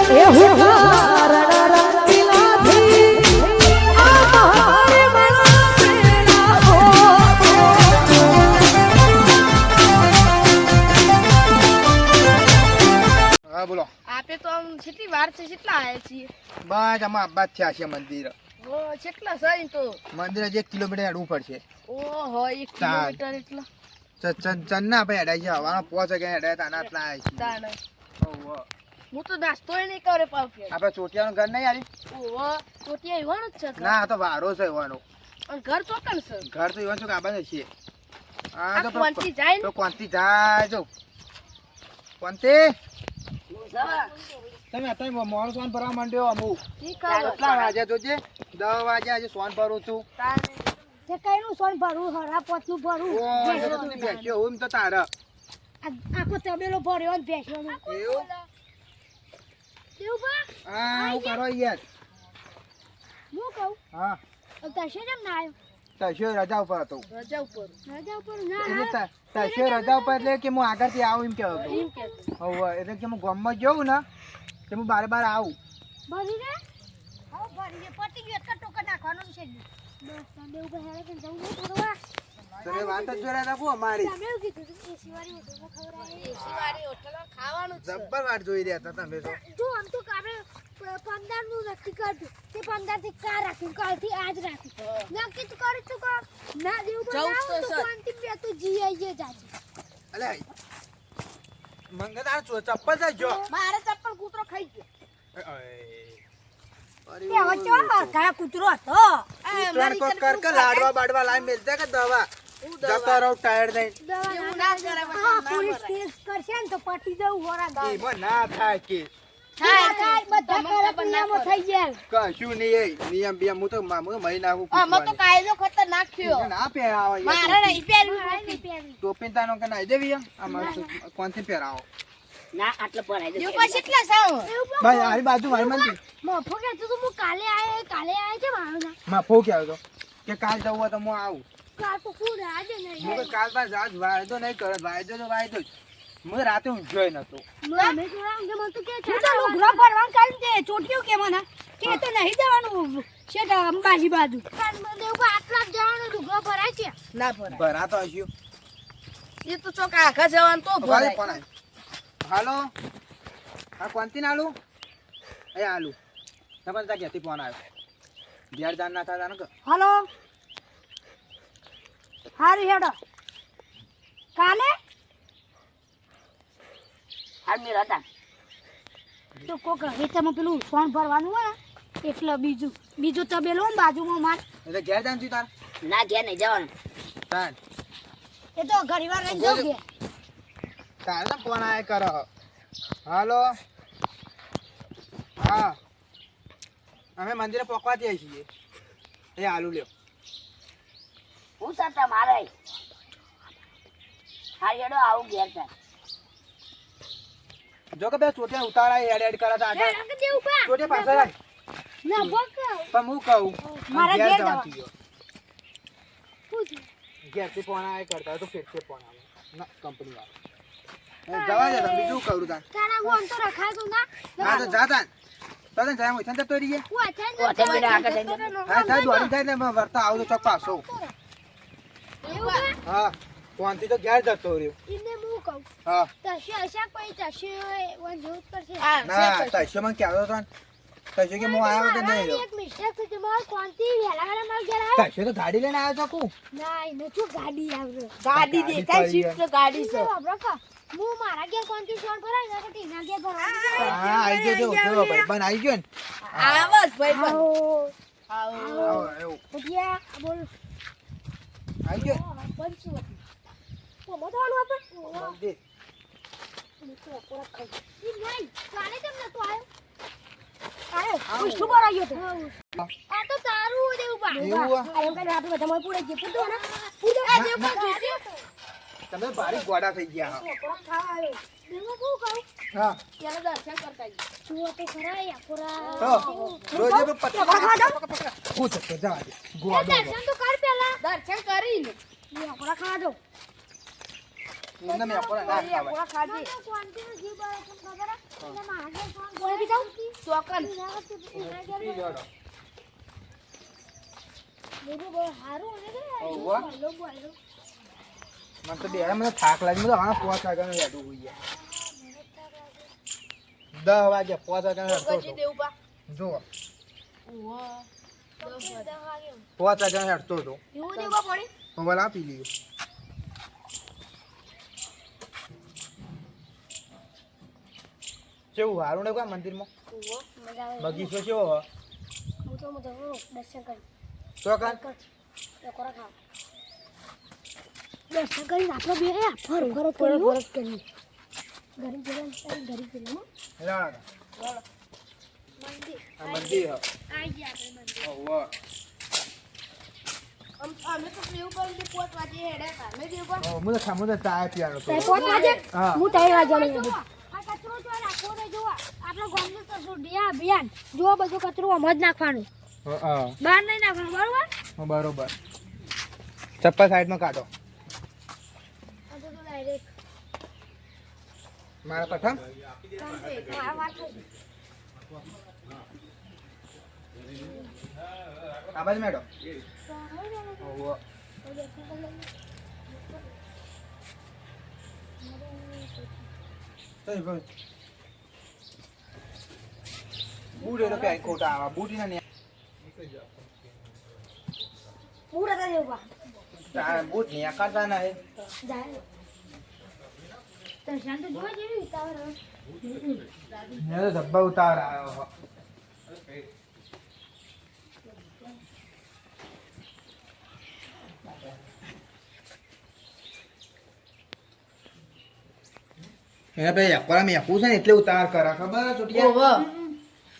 એ હુંકાર રંગીલાથી આ મારે મણા હો હા બોલો. આપે તો આમ કેટલી વાર છે કેટલા આયા છીએ બસ આમાં આબાદ થયા છે મંદિર. ઓ કેટલા છે તો મંદિર હજી 1 કિલોમીટર હેડવું પડશે. ઓહો 1 કિલોમીટર એટલા ચન્ના ભાઈ હેડાય છે હવાના પહોંચે કે હેડાય તાના આટલા આય છે. તાણે ઓહો હું તો નાસ્તોય નહીં કરે પાવ કે આપણે ચોટિયાનું ઘર નહીં આલી? ઓહો ચોટિયા ઈવાનું જ છે ના આ તો વારો છે ઈવાનો. અને ઘર ચોકન છે ઘર તો ઈવાનું છે કે આબાદ છે. આ કોણથી જાય તો ને કોણથી જાય જો કોણથી તમે અત્યારે મોડું સોન ભરવા માંડ્યો અમુક ઠીક કેટલા વાગ્યા જોજે 10 વાગ્યા હજી સોન ભરું છું. તાણે તે કઈનું સોન ભરું હરા પોતનું ભરું ઓ એટલે તું બેસ્યો હું તો તારા આખો તબેલો ભર્યો ને ભેંસવાનો એવું દેવબા હા હું કરો યાર. હું કહું હા તશે કેમ ના આવ્યો તશ્યો રજા ઉપર હતો. રજા ઉપર રજા ઉપર ના એટલે તશ્યો રજા ઉપર એટલે કે હું આગળથી આવું એમ કહેતો હતો. એમ કે હવે એટલે કે હું ગામમાં જઉં ને કે હું બારે આવું. ભરી રે હા ભરી રે પટી ગયો એક ટોકર નાખવાનો છે બસ તમે ઉપર હેરે કે જવું નહીં ફરવા તમે વાત જ જોડે રાખો અમારી. તમે એવું કીધું તું એસી વાળી હોટલમાં ખવડાવે એસી વાળી હોટલમાં ખાવાનું છે જબ્બર વાત જોઈ રહ્યા હતા તમે તો. જો આમ તો કામે 15 નું નક્કી કરતું તે 15 થી કા રાખ્યું કાલથી આજ રાખ્યું નક્કી તો કરી તું કા ના દેવું જવું તો બનાવ તો સર. શાંતિ બે તો જી આઈએ જાજી અલે મંગળવાર ચપ્પલ જ જો. મારે ચપ્પલ કૂતરો ખાઈ ગયો તે હવે ચો કાળા કૂતરો હતો લાડવા બાડવા લાઈ મેલતે કે દવા જતો રહો ટાયર દઈ. એવું ના કરે હા પોલીસ કેસ કરશે ને તો પટી જવું હોરા એમાં ના થાય કે થાય બધા કડક નિયમો થઈ ગયા કશું નહીં નિયમ બિયમ હું તો મહી નાખું આમાં તો કાયદો ખતરનાક થયો ના પહેરાવો મારે નહીં પહેરવું ટોપી તાનો કે નાઈ દેવી આમાં કોણથી પહેરાવો જો પછી કેટલા સાવ ભાઈ આરી બાજુ મારી મંદી મફો કહેતો તો હું કાલે આયા છે મારો ના માં ફો કે આવ્યો કે કાલ જવું હોય તો હું આવું. કાલ તો કુડ આજે હું નહીં કે કાલ બાદ આજ વાયદો નહીં કરે વાયદો તો વાયદો જ. હું રાતે ઊંઘ્યોય નતો. અમે જોડા કે મન તો કે છે તો લુગડા ભરવાનું કાલ તે ચોટિયું કે મને કે તો નહીં જવાનું છે તો અંબાજી બાજુ કાલ મને એવું આટલા જ જવાનું લુગડા ભરાય છે ના ભરાય ભરાતો હશ્યું એ તો ચોક આખા જવાનું તો ભાઈ ભરાય પણ હાલો હા કોણથી ના આલું એ આલુ તમે ત્યાં ક્યાંથી ફોન આવ્યો ઘેર જાન ના થતા ને કે હાલો હારી હેડો કાલે તો કોક હેઠામાં પેલું સોન ભરવાનું હોય ને એટલે બીજું તબેલો ને બાજુમાં માર એટલે ઘેર જાન છું તાર ના ઘેર નહીં જવાનું તાર એ તો ઘણી વાર રહી જવું કે તારે તો ફોન આય કરો હાલો હા અમે મંદિરે પકવા જઈએ છીએ એ આલુ લ્યો હું સાતા મારે હારિયાડો આવું ઘેર થાય જો કે બે ચોટે ઉતારા એડ કરે તો આગળ ચોટે પાછળ આય. ના ભોગ પણ હું કહું મારા ઘેર ઘેર જવાથી જવા. ગયો ઘેરથી ફોન આય કરતા હોય તો ફેરથી ફોન આવે ના કંપની વાળા જવા દે તમે બીજું કરું તાર તારા હું તો રખાતું ના ના તો જા તાન તને જાય હું થંદર તો રહીએ હું અચાનક હા થાય દોડી થાય ને વર્તા આવું તો ચોક પાછો હા ફોનથી તો ઘેર જતો રહ્યો ઇને હું કહું હા તશે અશા કોઈ તશે વન જોત કરશે ના તૈસે મને કહેતો હતો તૈસે કે હું આવ્યો તો નહીં એક મિસ્ટેક થઈ ગઈ માર કોણથી વેલા વેલા માર ઘેર આવ્યો તૈસે તો ગાડી લઈને આવ્યો તો કુ ના એને શું ગાડી આવ્યો ગાડી દેખાય શિફ્ટ ગાડી છે હું મારા ઘેર કોણથી સોન ભરાય ને કે ટીના ઘેર ભરાય હા આવી ગયો જો ભાઈ પણ આવી ગયો ને આવસ ભાઈ પણ આવો આવો એવું ભટિયા બોલ આવી ગયો બનશું તો બતાવવાનું આપણે મંદિર ઈ નહીં કાલે કેમ નતો આવ્યો પુષ્ટુ ભરાયો તો આ તો તારું દેવું બા એવું આ? એમ કરીને આપણે બધા મોય પૂરે જે પૂરો ને પૂરે આ દેવ પર જોજે તમે ભારી ગોડા થઈ ગયા કોણ ખાવા આવ્યો દેવો હું કહું હા ત્યારે દર્શન કરતા તું તો ખરાય આખોરા તો રોજે તો પકડ હું તો જવા દે ગોડો દર્શન તો કર પેલા દર્શન કરીને આખોરા ખાવા દો એમને મેં આપો ના ખાવાય. પૂરા ખાજે. ક્વોન્ટિટી જીવ બળે તમને ખબર હે? એટલે માગે કોઈ બી જાઉં ચોકન. પી જોડો. બધું બહુ સારું ને રે ઓહો. બોલો બોલો મને તો બે મને થાક લાગી મને હા 5 વાગ્યાનું હેડું હોઈ ગયા 10 વાગ્યા 5 વાગ્યાનું હેડતો પછી હતો. દેવું પા. જો ઓહો. 5 વાગ્યાનું હેડતો હતો એવું દેવું પડી. મોબાઈલ આપી લીધો. કેવું હારું ને કોઈ મંદિરમાં ઓહો. મજા આવે બગીચો કેવો હ હું તો દર્શન કરી ચોકન ટકોરા ખાવ દર્શન કરીને આપણે બે ફર ફર કરી ગરીબ ગરીબ ગરીબ ગરીબ લાડ મંદિર આ મંદિર હ આઈ ગયા આપણે મંદિર ઓહો અમે તો દેવું પણ 5 વાગે હેડે અમે દેવું પણ. ઓ મને ખામો તો ચા પીવાનો તો 5 વાગે હા હું 3 વાગે લઈ આ કચરો જો રાખો ને જો આપણો ગામનું કચરો ડિયા અભિયાન જો બધો કચરો આમ જ નાખવાનો હા બહાર નહીં નાખવાનો બરોબર બરોબર ચપ્પલ સાઈડમાં કાઢો આ તો ડાયરેક્ટ મારા પઠમ આ વાત છે આ બાજુ મેડો ઓહો તો બોલ બૂઢે તો કઈ ખોટા આવા બૂઢી ના પૂરા થઈ જવા બૂટ ને કરતા ના હે જાય તો શાંત જોવા જેવી ઉતાવળ ને તો ધબ્બા ઉતાર આવ્યો હો એ ભાઈ એકવાર મેં આપું છે ને એટલે ઉતાર કરા ખબર હે છોટિયા ઓહો.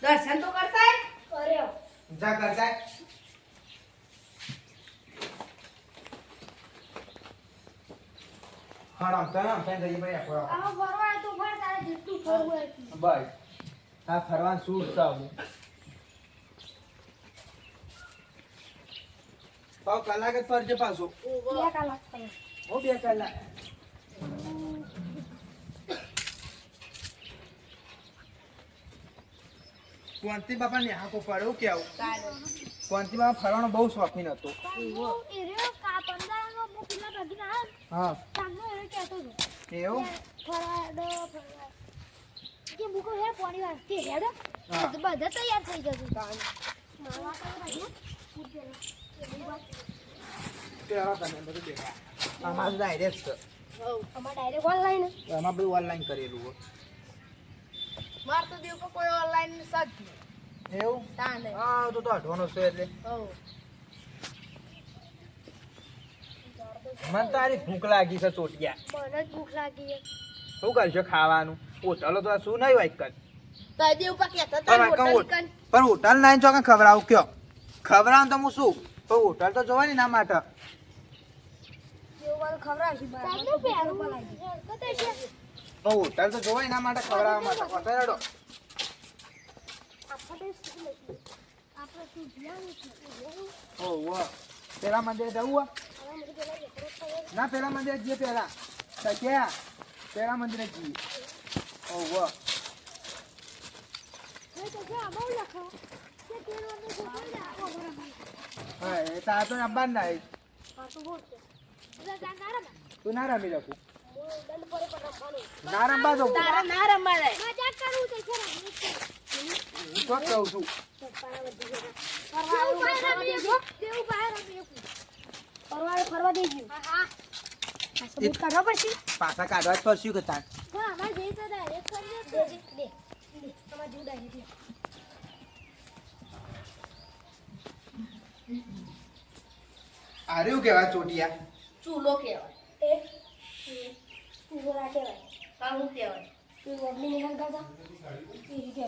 દર્શન તો કરતા હે. કર્યો જા કરતા હા આમ થાય જઈએ ભાઈ એકવાર આમાં ફરવા તો ફર તારે જેટલું ફરવું હોય એટલું. બસ આ ફરવાનું શું સાવું પાવ કલાક જ ફરજે પાછો ઓહો. 2 કલાક ફરે હો 2 કલાક કોંતી બાપા ને આંખો પડ્યો કેવું કોંતી બાપા ફરવાનો બહુ શોખીન હતો એ રહ્યો કા 15 નો મો પેલા ભગીને આ હા સામનો એ કહેતો હતો એવું ફરવા કે મુકો હે પાણી વાર કે હેડો હા. બધા તૈયાર થઈ જશે મારવા તો રાખ્યો પેલા તને બધું દેખા આમાં ડાયરેક્ટ છે હોવ. અમાર ડાયરેક્ટ ઓનલાઈન આમાં બધું ઓનલાઈન કરેલું હોય માર તો દેવું પણ કોઈ ઓનલાઈન સજ એવું તાને. હા તો અઢવાનો છે એટલે હોવ. મને તારી ભૂખ લાગી છે ચોટિયા મને જ ભૂખ લાગી છે શું કરશો ખાવાનું હોટલો તો શું નહીં હોય કર તો દેવું પણ કહેતા પણ હતા આ હોટલ કહું, કન. પણ હોટલ નાઈ ચોકન ખવડાવું કયો ખવડાવું તો હું શું પણ હોટલ તો જોવાય ને ના માટે જેવું વાળું ખવડાવશે ચાલુ પહેરું તો છે પણ હોટલ તો જોવાય ના માટે ખવડાવવા માટે પતાડો આપણે શું ધ્યાન છે ઓહો પેલા મંદિર જવું હો? ના પેલા મંદિર જઈએ પેલા સચ્યા પેલા મંદિરે જઈએ ઓહો હા એ તો આ તો અંબાન ના તું ના રમી શકું ના રમવા દો તારે ના રમાડે. હું તો કહું છું ફરવા દેજો સબૂત કાઢવા પડશે પાછા કાઢવા જ પડશું કે તાર પણ અમારે જઈ તો ડાયરેક્ટ કરી દે તમારે જેવું ડાયરેક્ટ આર્યું કેવા ચોટિયા ચૂલો કહેવાય. એ તું રાખે ભાઈ કાળું કહેવાય. તું વડલી નિહાલ કરતા એ રીતે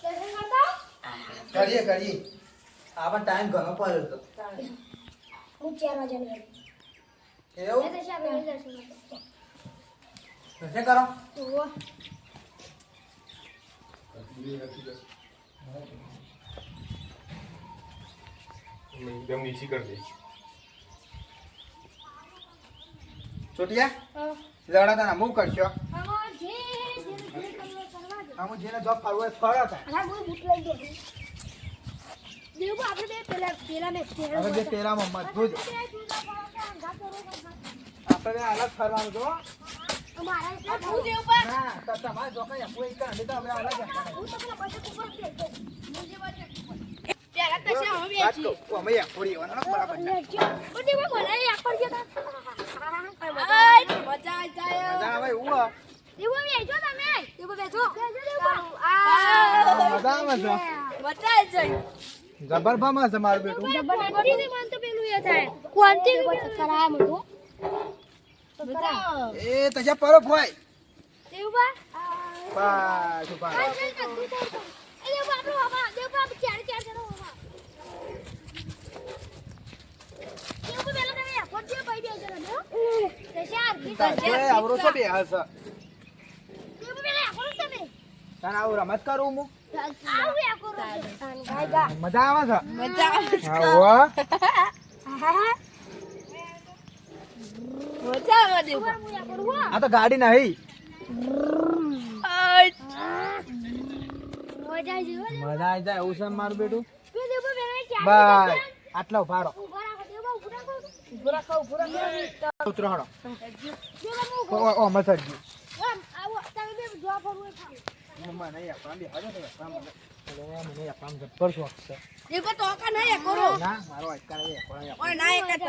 દર્શન કરતા કરીએ કરીએ આ પણ ટાઈમ ઘણો પડ્યો હતો તાને. હું 4 વાગ્યાની ગાડી એવું મેં તો શાક દર્શન કરતા શું કરો ઓહો एकदम नीची कर दे ચોટિયા લડા તને હું કરશો આમાં જે કરવા દો. આમ જેને જોબ ફરવો હોય ફરો તા અલા હું બૂટ લઈ ગયો દેવું આપણે પેલા મેચ હવે જે પેલામાં મજબૂત આપણે અલગ ફરવાનું જો અમારા એટલા હું દેવ પર ના તો તમારે જો કઈ કોઈ એક કાંડે તો અમે અલગ હતા હું તો પેલા બજેટ ઉપર જ દેતો. પેલા તો છે અમે વાત બેસી તો અમે એક થોડી વાળા બરાબર ના. બધી માં મને એક પર ગયો આય મજા આવી જાય મજા આવે એવું દેવો બેજો તમે દેવો બેજો આ મજા આવે છે મજા આવી જાય જબરભામાં છે મારું બેટું કોન્ટી મન તો પેલું એ થાય કોન્ટી કરાય મતો બતા એ તજા પરો ફોય દેવબા બસ ઉભા રહો. એ દેવબા આપણો બાબા દેવબા ચાર ચાર જણો બાબા દેવબા પેલા તમે કોન્ટી ભાઈ બે જણા ને તે ચાર તારે આવરો છો બે હસ દેવબા પેલા કોણ તમે તને આવું રમત કરું હું આવ યા કરો ગાય ગા મજા આવે છે મજા આવે આવો મજા આવે દેવ પર હું યા કરું આ તો ગાડી નહીં આય મજા આવી ગયો મજા આવી જાય એવું છે મારું બેટું બે દેવબા પેલા ચાર બસ આટલા ઉભા રહો ઉભા રાખો દેવબા ઉભા રાખો પૂરા ખાવ ઉતરો હળો દેવબા હું ઓ મસરજી આવો તમે બે જોવા ફરવું થાય મમ્મા નહીં આપણા બે હાજો નહીં આપણા મને આપણા જબ્બર શોખ છે દેવ પર તો કા નહીં કરો ના મારો આજકાલ એ આપણા ઓય ના એક જ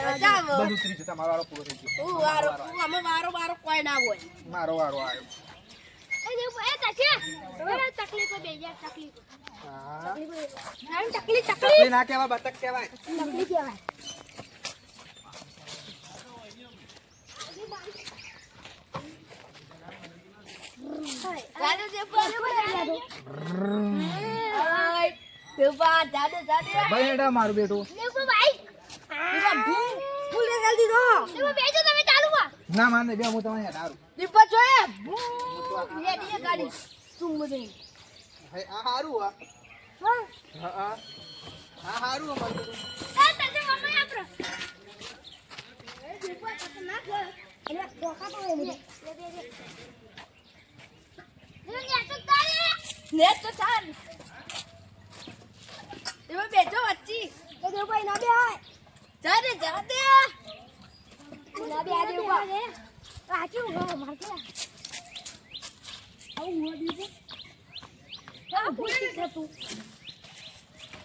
મજા આવે બધું ઉતરી જતા મારો વારો પૂરો થઈ ગયો હું વારો અમે વારો કોઈ ના હોય મારો વારો આવ્યો એ દેવબા એ તાશે બરાબર તકલીફ બે યાર તકલીફ હા તકલીફ ચકલી ના કહેવાય બતક કહેવાય તકલીફ કહેવાય જાદે દેવ પર આય દેવ પર જાદે ભાઈ એડા મારું બેટું દેવબા ભાઈ દેવ ફૂલ જલ્દી દો દેવબા બેજો તમે ચાલુ માં ના માને બે હું તમને યાદ આરું દેવ પર જોયે લે દી ગાડી તું મને હે આ હારું આ હા હા હા હા હારું અમારું બેટું એ તને મમ્મી આપરો એ દેવબા તો ના કર એટલે ધોકા તો મને લે બે બે ને તો તારે ને તો ચાલ દેવ બેજો વચ્ચી એ દેવબા ના બે આય જાદે ના બે આ દેવબા રાચી ઉભા માર કે આવું મોડી છે આ પૂછી છે તું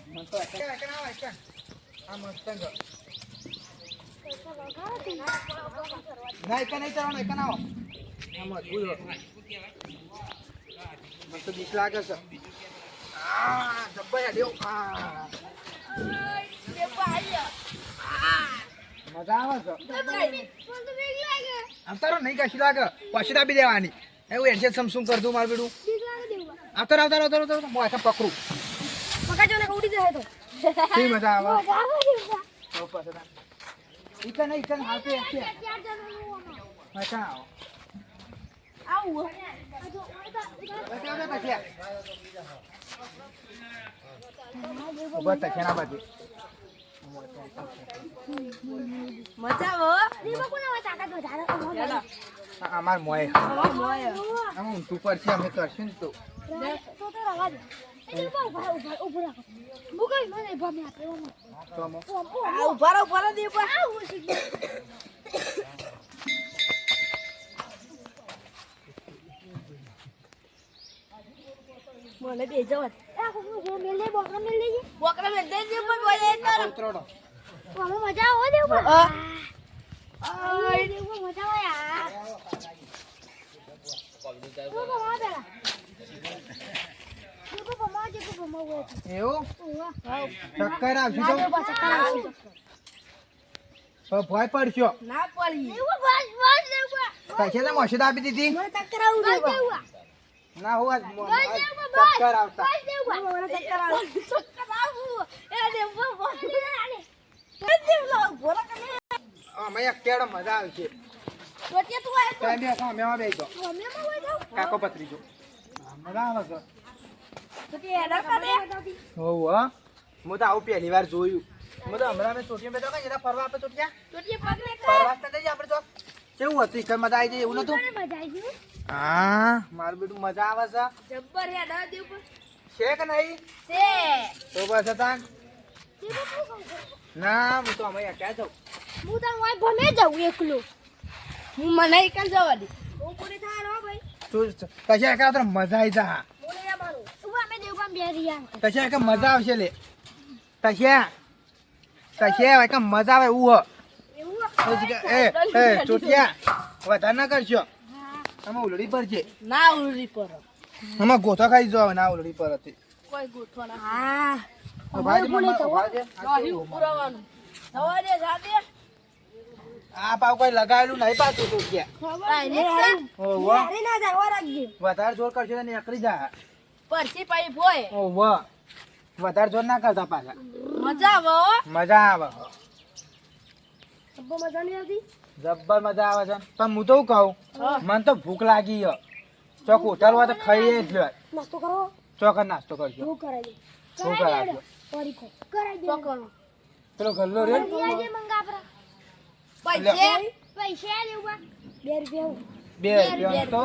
મન તો એક ના એક આ મસ્ત ગયો ના એક નહીં ચાલો એક ના આવો આ મત ભૂલો મસ્ત દીસ લાગે છે આ જબ્બર દેવ આ દેવ પર આયા મજા આવે છે મને તો વેગ લાગે આમ તારો નહીં કશી લાગે પછી આપી દેવાની એવું એડજસ્ટ સમસું કર દઉં મારું બેટું વેગ લાગે દેવબા આવતો હું આખા પકડું પકાજો ને ઉડી જાય તો કેવી મજા આવે મજા આવે દેવબા તો પછી ઈકન ઈકન હાથે છે ચાર જણનું હા કાં આવો આવું પછી આવજો પછી ઉભા તખેના બાજુ મજા આવે દેવબા કોના વાત આકા તો ધારો હેલો અમાર મોય મોય આમ ઊંધું પર છે અમે કરશું ને તો તો રવા દે એ દેવબા ઉભા રાખો મુકઈ મને ભમે આપે તો અમો આ ઉભા દેવ પર આવું છે મને બેજો આ કોકનો જે મેલ દે બોકરા મેલ દેજે બોકરા મે દે દેવ પર બોલે તાર ઉતરોડો અમે મજા આવો દેવબા આય દેવબા મજા આવે યાર તો ભમા પેલા દેવબા ભમા જે ભમા હોય એવું ઓવા ચક્કર આવશે તો દેવબા ચક્કર આવશે તો ભય પડશો ના પડી દેવબા બસ દેવબા પૈસા તો મશીદ આપી દીધી મને ચક્કર આવું દેવબા ના હું આજ દેવબા ચક્કર આવતા બસ દેવબા મને ચક્કર આવું ચક્કર આવું એ દેવ પર દેવ લો બોલા કને અમે એક કેડો મજા આવશે સોટિયા તું આય તમે બે કો મેવા બેસો અમે માં હોય જાવ કાકો પત્રીજો મજા આવે છે સોટિયા એડા કરે હોવ હું તો આવું પહેલી વાર જોયું હું તો હમણાં મેં ચોટીમાં બેઠો કઈ જરા ફરવા આપણે ચોટિયા ચોટીએ પગ ને ફરવા તો જઈએ આપણે તો કેવું હતું ઈકર મજા આવી જાય એવું નતું મજા આવી ગઈ હા મારું બેટું મજા આવે છે જબ્બર હે દા દેવ પર છે કે નહીં છે તો બસ હતા ના હું તો અમે ક્યાં જાઉં હું તાર વાય ભલે જાઉં એકલો હું મને એકન જવા દે હું પૂરી થાય હો ભાઈ તું કશા એકા તો મજા આવી જા બોલે યા મારું તું અમે દેવબાન બે રિયા કશા એકા મજા આવશે લે કશા એકા મજા આવે એવું એ ચોટિયા વધારે ના કરશો આમાં ઉલડી પર છે ના ઉલરી પર આમાં ગોથો ખાઈ જો ના ઉલડી પર હતી કોઈ ગોઠવા ના હા નહીં પુરાવાનું જવા દે જા દે આ પાવ કોઈ લગાવેલું નહીં પાછું ચોટિયા ઓહો અરે ના જાવ રાખજે વધારે જોર કરશો તો નીકળી જા પરસી પાઈ ભોય ઓહો વધારે જોર ના કરતા પાછા મજા આવે હો મજા આવે અબ્બા મજા નહીં આવતી જબ્બર મજા આવે છે પણ હું તો શું કહું મને તો ભૂખ લાગી છે ચોક હોટલ હોય તો ખાઈએ જ લ્યો નાસ્તો કરો ચોક જ નાસ્તો કરજો હું કરાવી શું કરાવજો પરીખો કરાવી દે ચોકનો પેલો ગલ્લો રે આજે મંગાપરા પૈસે પૈસા લેવા 2 રૂપિયા બે રૂપિયા તો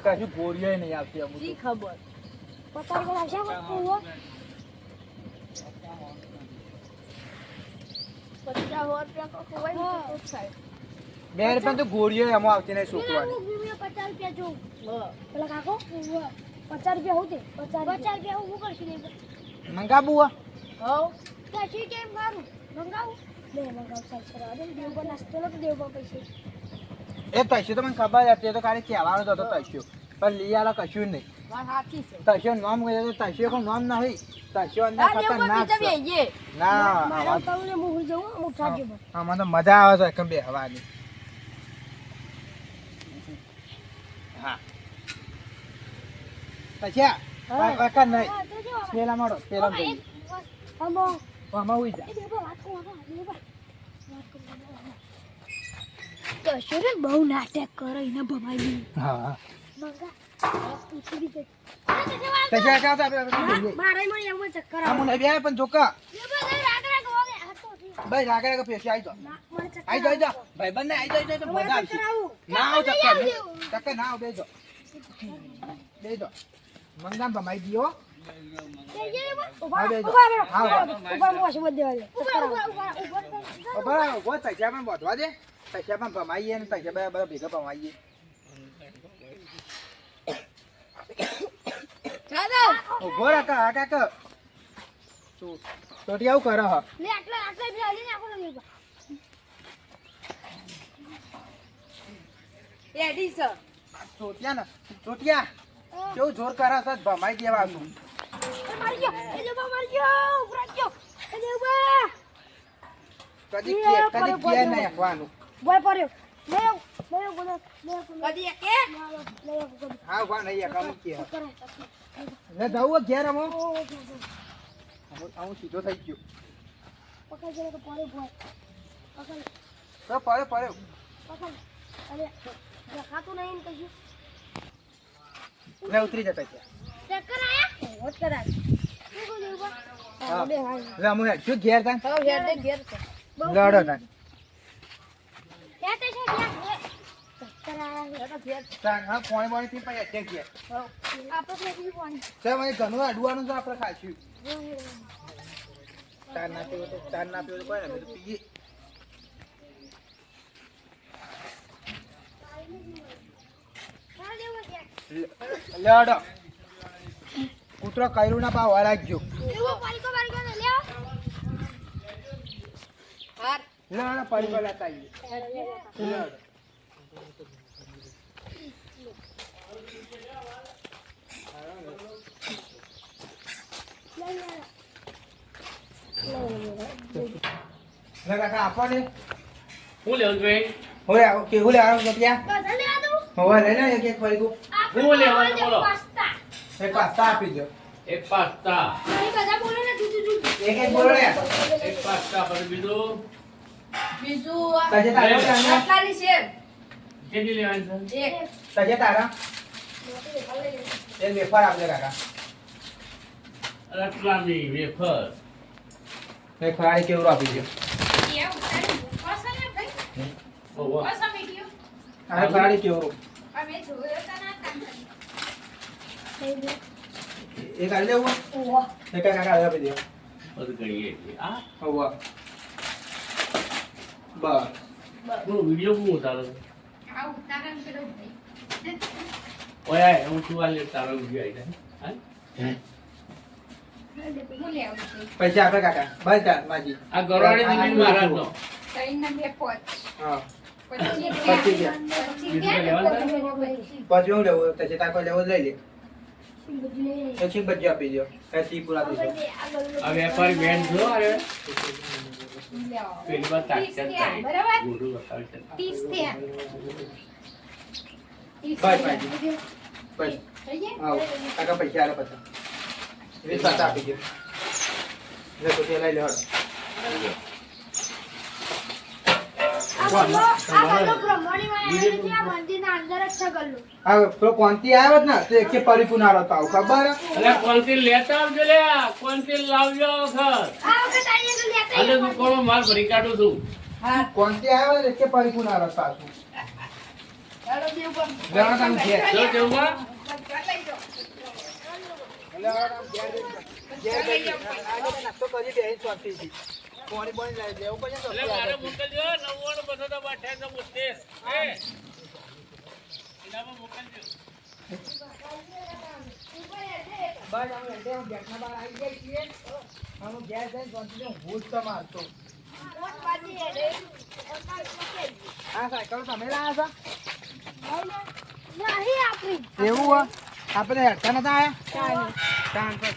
કશું ગોળીઓ નહીં આવતી અમુક જી ખબર પતાર કર આવશે ઓ 50 રૂપિયા કો ખવાય તો થાય 2 રૂપિયા તો ગોળીઓ એમાં આવતી નહીં છોકરાની 50 રૂપિયા જો હા પેલા કાકો 50 રૂપિયા હોતે 50 રૂપિયા હું કરશું ને મંગાવું હો કશી કેમ કરું મંગાવું લે મંગાવ ચાલ સર દેવ પર નાસ્તો લો તો દેવ પર પૈસે એ તૈશું તો મને ખબર હતી એ તો ખાલી કહેવાનો જ હતો તૈશું પણ લઈ આલો કશું નહીં વાત સાચી છે તૈશું નામ કહે તો તૈશું કોઈ નામ નહીં તૈશું અંદર આ દેવ પર ખતરનાક બીજા છે બેહીએ ના મારા તાઉને હું જવું મુઠા જેવો આમાં તો મજા આવે છે એકમ બે હવાની હા તૈયા કાકા નહીં પેલા મારો પેલા જઈએ અમો આમાં ઉઈ જા એ દેવ વાત કો દેવ તો શુરન બહુ નાટક કરે એને ભમાઈ હા મંગા પૂછી દીધે તૈયા કા હતા આપણે મારે મને એમ ચક્કર આમ નહીં બે પણ જોકા દેવ પર રાગરા ગોવે હતો ભાઈ રાગે કે પેશી આવી જાઓ મને ચક્કર આવી જાઓ ભાઈ બંને આવી જાઓ તો મજા આવશે ના આવ ચક્કર ના આવ બેજો બેજો મંગામ ભમાઈ દીયો ઉભા તૈયા પણ બોધવા દે તૈયા પણ ભમાઈએ ને તૈયા બધા ભેગા ભમાઈએ ચાલો ઉભો રાખ આ કાક ચોટી આવું કરે હ લે આટલા બી હાલી નાખો ને એડી સર ચોટિયા ને ચોટિયા કેવું જોર કરે છે ભમાઈ દેવાનું મારી ગયો એ દેવા મારી ગયો ઉભરા ગયો એ દેવા કદી કે નહીં આપવાનું બોય પડ્યો લે બોલો કદી કે લે હા ઉભા નહીં કામ કે ને જાવું ઘેર અમો હું સીધો થઈ ગયો પકડ જરા તો પડ્યો બોય પકડ તો પડ્યો પકડ અરે દેખાતું નહીં ને કશું ને ઉતરી જતા ત્યાં ચક્કર આયા હોત કરાય શું કહું દેવા હા. બે હા રામુ શું ઘેર તા હવે હેડ ઘેર છે લડો તા ક્યાં તે છે ક્યાં ચક્કર આયા હેડ ઘેર તાન હા પોણી થી પાછા છે ઘેર આપણે તો પાણી છે મને ઘણું અડવાનું તો આપણે ખાશું તાર ના પીવો તો કોઈ ને અમે તો પીએ લડો કૂતરો કયરું ના પાવ રાખજો દેવા પાણી કો ને લે હાર લડો પડી ગયેલા તાઈ લડો લે કાકા આપો ને હું લેવું જોઈએ હવે આવો કે હું લે આવો રૂપિયા બસ લે આ દઉં હવે લે ને એક ફરી ગયું હું લેવાનું બોલો પાસ્તા એક પાસ્તા આપી દો એક પાસ્તા એ બધા બોલે ને જુજુ એક બોલો ને એક પાસ્તા પછી બીજું બીજું તજે તારા આટલાની છે કેટલી લેવાની છે એક તજે તારા એક વેફર આપજે કાકા રતલામી વેફર એક ફરાળી કેવડું આપી દો ઓહો. આ ફરાળી કેવડું એક આલી દેવું એક કાકા આપી દો બધું કરીએ છીએ. આ હોવા બસ પેલો વિડીયો બહુ ઉતારો છે. ઓય આય, હું શું આલે તારો વિડીયો આવી જાય. હા? પૈસા આપે કાકા બસ ચાલ માજી આ ગરોળી જમીન મહારાજનો. હા બીજું કઈ લેવાનું છે? પછી હું લેવું પછી તાર કોઈ લેવું લઈ લે પછી બધી આપી દો પછી પૂરા થઈ જાય આ વેપારી બેન જો અરે પેલી વાત તાકાત થાય. ગોળું બતાવે છે. બસ માજી બસ આવો કાકા પૈસા આલે પછી 20 આપી દો લે પછી લઈ લે હળ આ પેલો કોંતી આવ્યો જ ને તો એકે પરિપૂર્ણ આવતો આવ ખબર અલે કોલથી લેતા આવજો લે, કોલથી લાવજો આ વખત. અલે તું કોનો માલ ભરી કાઢું છું. કોંતી આવ્યો ને એકે પરિપૂર્ણ આવતો પાછું લેવા તમે ઘેર જો કેવું નાસ્તો કરી બે શાંતિથી પાણી પાણી લાવી દેવું પડે ને એટલે મારે મોકલજો 99 બધો તો 28 એ ઇનામાં મોકલજો. બસ અમે ગેટના બહાર આવી જાય છીએ અમે ઘેર જઈને શાંતિથી ઊંઘું જ તો મારતો હા સાયકલ તમે લાયા છો એવું હો આપણે હેડતા નતા આયા ચાંદ પર